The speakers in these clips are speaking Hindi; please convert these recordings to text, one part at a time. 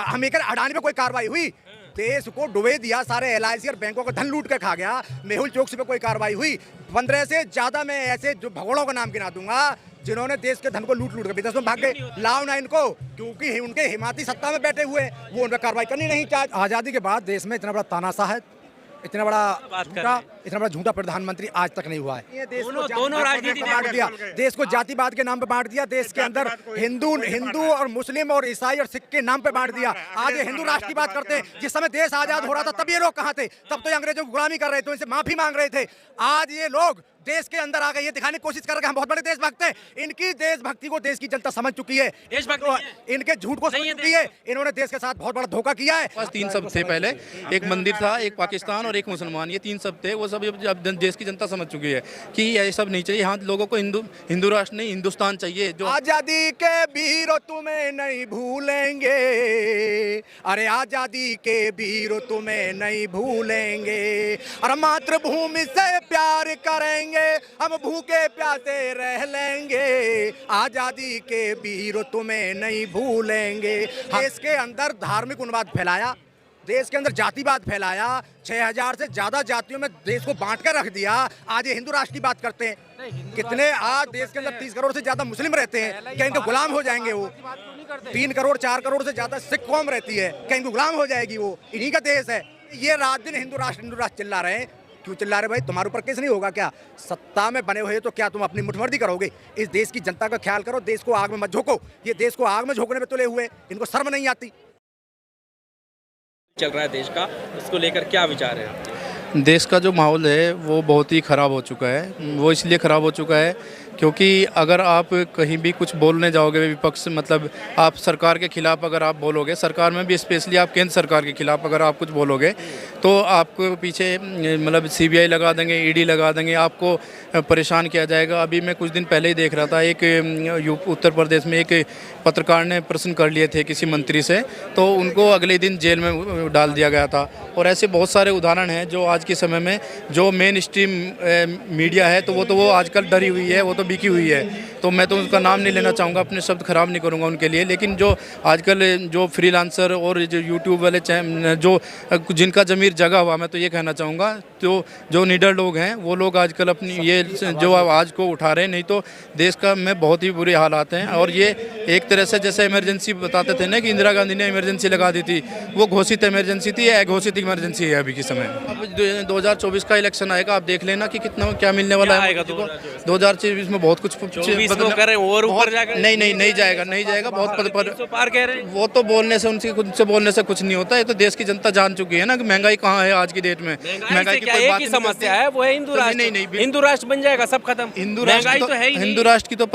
हमीरपुर अडानी पे कोई कार्रवाई हुई? देश को डुबे दिया, सारे LIC और बैंकों का धन लूट कर खा गया। मेहुल चोकसी पे कोई कार्रवाई हुई? 15 से ज्यादा मैं ऐसे जो भगोड़ों का नाम गिना दूंगा जिन्होंने देश के धन को लूट कर विदेश में भाग गए। लाओ ना इनको, क्योंकि उनके हिमाती सत्ता में बैठे हुए, वो उन पर कार्रवाई करनी नहीं चाहते। आजादी के बाद देश में इतना बड़ा तानाशाह है, इतना बड़ा झूठा प्रधानमंत्री आज तक नहीं हुआ है। ये देश को दोनों राजनीति बांट दिया, देश को जातिवाद के नाम पे बांट दिया, देश के अंदर हिंदू और मुस्लिम और ईसाई और सिख के नाम पे बांट दिया। आज ये हिंदू राष्ट्र की बात करते हैं। जिस समय देश आजाद हो रहा था तब ये लोग कहाँ थे? तब तो अंग्रेजों की गुलामी कर रहे थे, इनसे माफी मांग रहे थे। आज ये लोग देश के अंदर आ गए, ये दिखाने की कोशिश कर रहे हैं हम बहुत बड़े देशभक्त हैं। इनकी देशभक्ति को देश की जनता समझ चुकी है, इनके झूठ को समझ चुकी है। इन्होंने देश के साथ बहुत बड़ा धोखा किया है। बस 3 शब्द थे पहले, एक मंदिर था, एक पाकिस्तान और एक मुसलमान, ये 3 शब्द थे। वो सब अब देश की जनता समझ चुकी है कि ये सब नहीं चाहिए। यहाँ लोगों को हिंदू राष्ट्र नहीं, हिंदुस्तान चाहिए। जो आजादी के वीरों तुम्हें नहीं भूलेंगे, अरे आजादी के वीरों तुम्हें नहीं भूलेंगे, और मातृभूमि से प्यार करेंगे, हम भूखे प्यासे रह लेंगे, आजादी के वीरों तुम्हें नहीं भूलेंगे। देश के अंदर धार्मिक उन्माद फैलाया, देश के अंदर जातिवाद फैलाया, 6000 से ज्यादा जातियों में देश को बांट कर रख दिया। आज ये हिंदू राष्ट्र की बात करते हैं। कितने आज देश के अंदर 30 करोड़ से ज्यादा मुस्लिम रहते हैं, क्या इनके गुलाम हो जाएंगे? वो 3 करोड़ 4 करोड़ से ज्यादा सिख कौम रहती है, क्या इनको गुलाम हो जाएगी? वो इन्हीं का देश है। ये रात दिन हिंदू राष्ट्र चिल्ला रहे हैं। क्यों चिल्ला रहे भाई? तुम्हारे ऊपर केस नहीं होगा क्या? सत्ता में बने हुए तो क्या तुम अपनी मुठभर्ती करोगे? इस देश की जनता का ख्याल करो, देश को आग में मत झोंको। ये देश को आग में झोंकने में तुले हुए, इनको शर्म नहीं आती। चल रहा है देश का, उसको लेकर क्या विचार है? देश का जो माहौल है वो बहुत ही ख़राब हो चुका है। वो इसलिए ख़राब हो चुका है क्योंकि अगर आप कहीं भी कुछ बोलने जाओगे विपक्ष, मतलब आप सरकार के खिलाफ अगर आप बोलोगे, सरकार में भी स्पेशली आप केंद्र सरकार के खिलाफ अगर आप कुछ बोलोगे तो आपको पीछे मतलब CBI लगा देंगे, ED लगा देंगे, आपको परेशान किया जाएगा। अभी मैं कुछ दिन पहले ही देख रहा था, एक उत्तर प्रदेश में एक पत्रकार ने प्रश्न कर लिए थे किसी मंत्री से, तो उनको अगले दिन जेल में डाल दिया गया था। और ऐसे बहुत सारे उदाहरण हैं जो आज के समय में जो मेन स्ट्रीम मीडिया है तो वो आजकल डरी हुई है, वो तो बिकी हुई है। तो मैं तो उसका नाम नहीं लेना चाहूँगा, अपने शब्द खराब नहीं करूँगा उनके लिए। लेकिन जो आजकल जो फ्रीलांसर और जो यूट्यूब वाले जो जिनका ज़मीर जगा हुआ, मैं तो ये कहना चाहूँगा जो निडर लोग हैं वो लोग आजकल अपनी ये जो आवाज़ को उठा रहे हैं, नहीं तो देश का में बहुत ही बुरे हालात हैं। और ये एक तरह से जैसे इमरजेंसी बताते थे ना कि इंदिरा गांधी ने इमरजेंसी लगा दी थी, वो घोषित इमरजेंसी थी, या घोषित इमरजेंसी है अभी के समय। अब 2024 का इलेक्शन आएगा, आप देख लेना कि कितना क्या मिलने वाला है। 2024 में बहुत कुछ और ऊपर जाकर नहीं जाएगा बहुत पार कह रहे हैं। वो तो बोलने से उनसे खुद से बोलने से कुछ नहीं होता। ये तो देश की जनता जान चुकी है ना कि महंगाई कहाँ है आज की डेट में। महंगाई की कोई बात नहीं, समस्या है वो है हिंदू राष्ट्र। नहीं, हिंदू राष्ट्र बन जाएगा, सब खत्म। हिंदू राष्ट्र की तो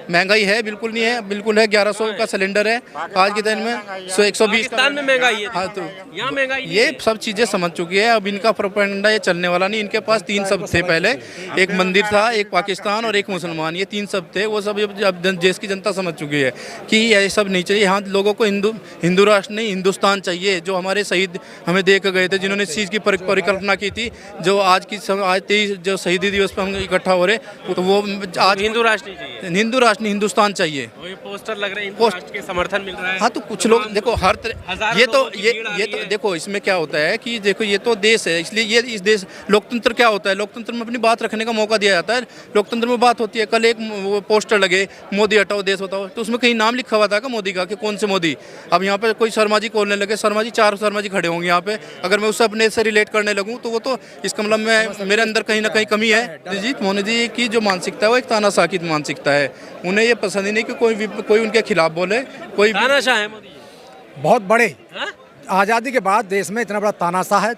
महंगाई है, बिल्कुल नहीं है, बिल्कुल है। 1100 का सिलेंडर है आज के दिन में, 120 में महंगाई है। हाँ, तो यहाँ महंगाई, ये सब चीजें समझ चुकी है। अब इनका प्रोपेगेंडा ये चलने वाला नहीं। इनके पास 3 शब्द थे पहले, एक मंदिर था, एक पाकिस्तान और एक मुसलमान, ये 3 शब्द थे। वो सब अब देश की जनता समझ चुकी है कि ये सब नहीं चाहिए। यहाँ लोगों को हिंदू राष्ट्र नहीं, हिंदुस्तान चाहिए। जो हमारे शहीद हमें दे के गए थे, जिन्होंने इस चीज़ की परिकल्पना की थी, जो आज 23 जो शहीदी दिवस पर हम इकट्ठा हो रहे, तो वो आज हिंदू राष्ट्र नहीं, हिंदुस्तान चाहिए। पोस्टर लग रहे हैं, हिंदू राष्ट्र के समर्थन मिल रहा है। हाँ, तो कुछ लोग देखो हर तरह ये तो देखो इसमें क्या होता है कि देखो ये तो देश है, इसलिए ये इस देश लोकतंत्र क्या होता है, लोकतंत्र में अपनी बात रखने का मौका दिया जाता है। लोकतंत्र में बात होती है। कल एक वो पोस्टर लगे, मोदी हटाओ देश बताओ, तो उसमें कहीं नाम लिखा हुआ था कि मोदी का, कि कौन से मोदी। अब यहाँ पे कोई शर्मा जी बोलने लगे, शर्मा जी 4 शर्मा जी खड़े होंगे यहाँ पे, अगर मैं उससे अपने से रिलेट करने लगूँ तो वो तो इसका मतलब मेरे अंदर कहीं ना कहीं कमी है। जी मोदी जी की जो मानसिकता है वो एक तानाशाह की मानसिकता है। उन्हें ये पसंद ही नहीं कि कोई उनके खिलाफ बोले। कोई तानाशाह है मोदी, बहुत बड़े। आज़ादी के बाद देश में इतना बड़ा तानाशाह है,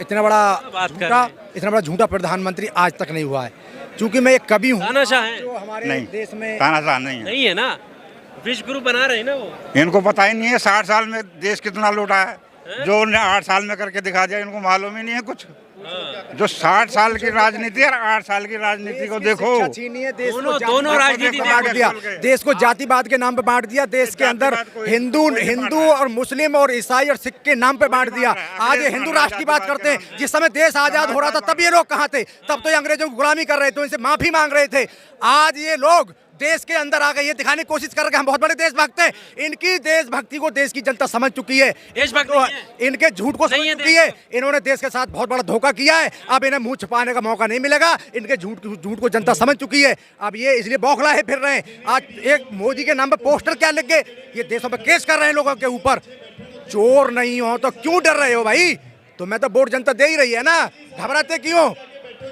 इतना बड़ा झूठा प्रधानमंत्री आज तक नहीं हुआ है। क्योंकि मैं एक कवि हूँ, तानाशाह है जो हमारे देश में तानाशाह नहीं है ना, विश्व गुरु बना रहे हैं ना वो। इनको पता ही नहीं है 60 साल में देश कितना लूटा है, जो उन्हें 8 साल में करके दिखा दिया। इनको मालूम ही नहीं है कुछ। जो 60 साल की राजनीति और 8 साल की राजनीति को देखो, दोनों राजनीति बांट दिया, देश को जातिवाद के नाम पे बांट दिया, देश के अंदर हिंदू और मुस्लिम और ईसाई और सिख के नाम पे बांट दिया। आज ये हिंदू राष्ट्र की बात करते हैं। जिस समय देश आजाद हो रहा था तब ये लोग कहाँ थे? तब तो अंग्रेजों की गुलामी कर रहे थे, इनसे माफी मांग रहे थे। आज ये लोग देश के अंदर आ गए, ये दिखाने की कोशिश कर रहे हैं हम बहुत बड़े देशभक्त हैं। इनकी देशभक्ति को देश की जनता समझ चुकी है। देशभक्त तो नहीं है। इनके झूठ को समझ चुकी है। इन्होंने देश के साथ बहुत बड़ा धोखा किया है। अब इन्हें मुंह छुपाने का मौका नहीं मिलेगा। इनके झूठ को जनता समझ चुकी है। अब ये इसलिए बौखला है फिर रहे हैं। आज एक मोदी के नाम पर पोस्टर क्या लिख के ये देशों पर केस कर रहे हैं लोगों के ऊपर। चोर नहीं हो तो क्यों डर रहे हो भाई? तुम्हें तो वोट जनता दे ही रही है ना, घबराते क्यों?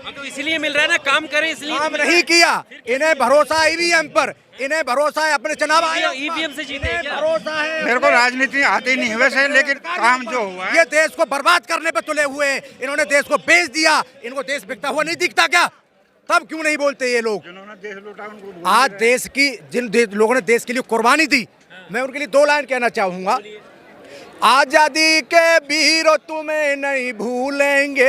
तो इसलिए मिल रहा है ना, काम करें इसलिए। काम नहीं किया, इन्हें भरोसा है ईवीएम पर, इन्हें भरोसा है अपने चुनाव आयोग पर। ईवीएम से जीते हैं क्या? भरोसा है। मेरे को राजनीति आती नहीं वैसे, लेकिन काम जो हुआ है ये देश को बर्बाद करने पे तुले हुए हैं। इन्होंने देश को बेच दिया। इनको देश बिकता हुआ नहीं दिखता क्या? तब क्यों नहीं बोलते ये लोग? जिन्होंने देश लूटा उनको आज देश की जिन लोगों ने देश के लिए कुर्बानी दी, मैं उनके लिए 2 लाइन कहना चाहूंगा। आजादी के वीरों तुम्हें नहीं भूलेंगे,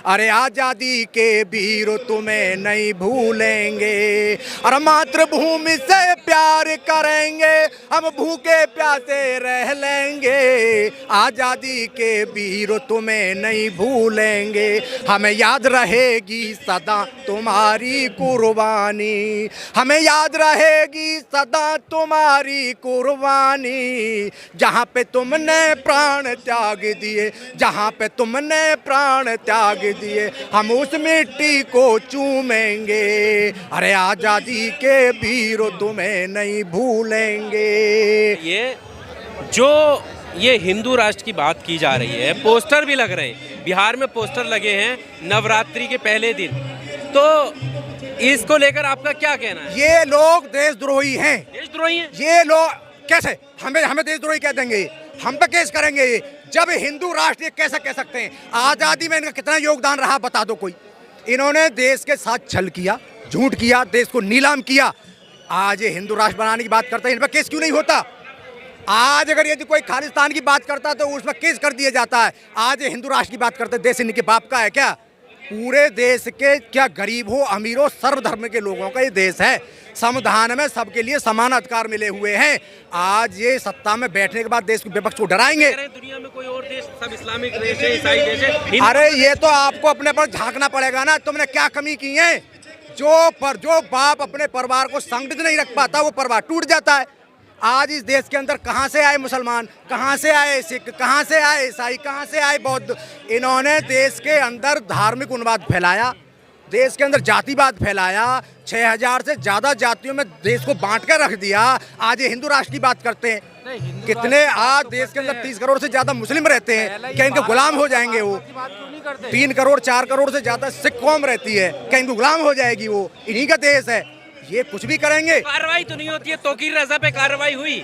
अरे आजादी के वीरों तुम्हें नहीं भूलेंगे। और मातृभूमि से प्यार करेंगे, हम भूखे प्यासे रह लेंगे। आजादी के वीरों तुम्हें नहीं भूलेंगे, हमें याद रहेगी सदा तुम्हारी कुर्बानी। हमें याद रहेगी सदा तुम्हारी कुर्बानी। जहाँ पे तुमने प्राण त्याग दिए, जहाँ पे तुमने प्राण त्याग दिए, हम उस मिट्टी को चूमेंगे। अरे आजादी के वीरों तुम्हें नहीं भूलेंगे। ये हिंदू राष्ट्र की बात की जा रही है, पोस्टर भी लग रहे हैं। बिहार में पोस्टर लगे हैं नवरात्रि के पहले दिन, तो इसको लेकर आपका क्या कहना है? ये लोग देशद्रोही हैं। देशद्रोही हैं? ये लोग कैसे हमें देशद्रोही कह देंगे? हम पे केस करेंगे। जब हिंदू राष्ट्र ये कैसे कह सकते हैं? आज़ादी में इनका कितना योगदान रहा बता दो कोई। इन्होंने देश के साथ छल किया, झूठ किया, देश को नीलाम किया। आज ये हिंदू राष्ट्र बनाने की बात करते हैं, इन पर केस क्यों नहीं होता? आज अगर यदि कोई खालिस्तान की बात करता तो उसमें केस कर दिया जाता है। आज ये हिंदू राष्ट्र की बात करते, देश इनके बाप का है क्या? पूरे देश के, क्या गरीब हो अमीर हो, सर्वधर्म के लोगों का ये देश है। संविधान में सबके लिए समान अधिकार मिले हुए हैं। आज ये सत्ता में बैठने के बाद देश के विपक्ष को डराएंगे। दुनिया में कोई और देश, सब इस्लामिक देश है, ईसाई देश है। अरे ये तो आपको अपने पर झांकना पड़ेगा ना, तुमने क्या कमी की है? जो बाप अपने परिवार को संगठित नहीं रख पाता, वो परिवार टूट जाता है। आज इस देश के अंदर कहाँ से आए मुसलमान, कहाँ से आए सिख, कहाँ से आए ईसाई, कहाँ से आए बौद्ध? इन्होंने देश के अंदर धार्मिक उन्माद फैलाया, देश के अंदर जातिवाद फैलाया। 6000 से ज़्यादा जातियों में देश को बांट कर रख दिया। आज ये हिंदू राष्ट्र की बात करते हैं। कितने आज देश के अंदर 30 करोड़ से ज़्यादा मुस्लिम रहते हैं, क्या इनके गुलाम हो जाएंगे वो? 3 करोड़ 4 करोड़ से ज़्यादा सिख कौम रहती है, क्या इनको गुलाम हो जाएगी वो? इन्हीं का देश है। ये कुछ भी करेंगे। कार्रवाई तो नहीं होती है। तौकीर रजा पे कार्रवाई हुई,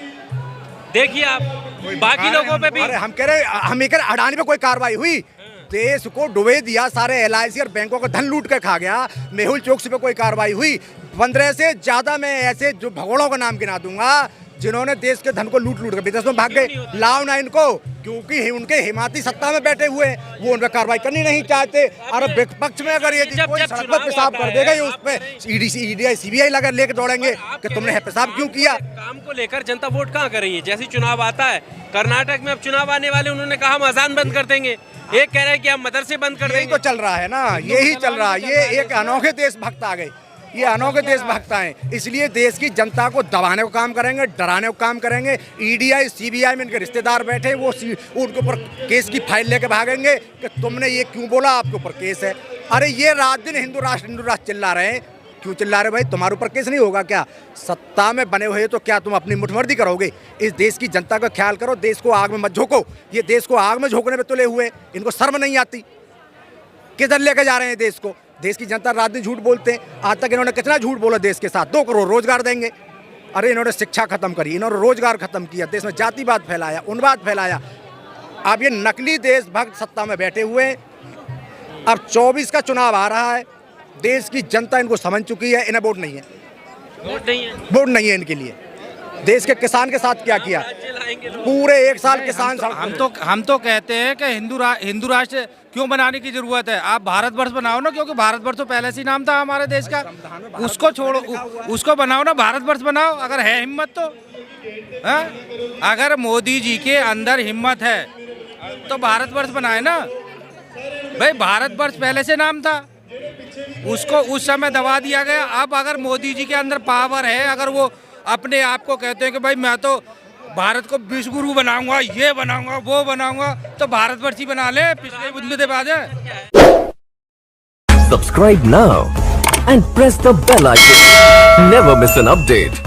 देखिए आप, बाकी लोगों पे भी। अरे हम कह रहे अडानी पे कोई कार्रवाई हुई? देश को डुबे दिया, सारे LIC और बैंकों का धन लूट कर खा गया। मेहुल चोकसी पे कोई कार्रवाई हुई? 15 से ज़्यादा मैं ऐसे जो भगोड़ों का नाम गिना दूंगा जिन्होंने देश के धन को लूट कर विदेश में भाग गए। लाओ ना इनको, क्योंकि उनके हिमाती सत्ता में बैठे हुए हैं, वो उन पर कार्रवाई करनी नहीं चाहते। और विपक्ष में अगर ये कोई सड़क पर पेशाब कर देगा, ये उस पर ED CBI लगा लेकर दौड़ेंगे कि तुमने पेशाब क्यों किया। काम को लेकर जनता वोट कहाँ कर रही है? जैसे चुनाव आता है, कर्नाटक में अब चुनाव आने वाले, उन्होंने कहा हम अजान बंद कर देंगे, एक कह रहे हैं कि हम मदरसे बंद कर देंगे। तो चल रहा है ना, यही चल रहा है। ये एक अनोखे देशभक्त आ गए, ये अनोखे देशभक्त आए, इसलिए देश की जनता को दबाने को काम करेंगे, डराने को काम करेंगे। EDI CBI में इनके रिश्तेदार बैठे, वो उनके ऊपर केस की फाइल लेके भागेंगे कि तुमने ये क्यों बोला, आपके ऊपर केस है। अरे ये रात दिन हिंदू राष्ट्र चिल्ला रहे हैं। क्यों चिल्ला रहे भाई? तुम्हारे ऊपर केस नहीं होगा क्या? सत्ता में बने हुए तो क्या तुम अपनी मुठभर्ती करोगे? इस देश की जनता का ख्याल करो, देश को आग में मत झोंको। ये देश को आग में झोंकने पे तुले हुए, इनको शर्म नहीं आती? किधर लेके जा रहे हैं देश को? देश की जनता रात दिन झूठ बोलते हैं। आज तक इन्होंने कितना झूठ बोला देश के साथ? 2 करोड़ रोजगार देंगे। अरे इन्होंने शिक्षा खत्म करी, इन्होंने रोजगार खत्म किया, देश में जातिवाद फैलाया, उन्माद फैलाया। अब ये नकली देशभक्त सत्ता में बैठे हुए हैं। अब 24 का चुनाव आ रहा है, देश की जनता इनको समझ चुकी है। इन्हें वोट नहीं है, वोट नहीं है इनके लिए। देश के किसान के साथ क्या किया? पूरे 1 साल किसान। हम तो कहते हैं कि हिंदू राष्ट्र क्यों बनाने की जरूरत है? आप भारतवर्ष बनाओ ना, क्योंकि भारतवर्ष तो पहले से ही नाम था हमारे देश का। उसको छोड़ो, उसको बनाओ ना, भारतवर्ष बनाओ अगर है हिम्मत तो। अगर मोदी जी के अंदर हिम्मत है तो भारतवर्ष बनाए ना भाई। भारतवर्ष पहले से नाम था, उसको उस समय दबा दिया गया। अब अगर मोदी जी के अंदर पावर है, अगर वो अपने आप को कहते हैं कि भाई मैं तो भारत को विश्व गुरु बनाऊंगा, ये बनाऊंगा, वो बनाऊंगा, तो भारतवर्ष ही बना ले, पिछले बुंदे दबा दे। Subscribe now and press the bell icon. Never miss an update.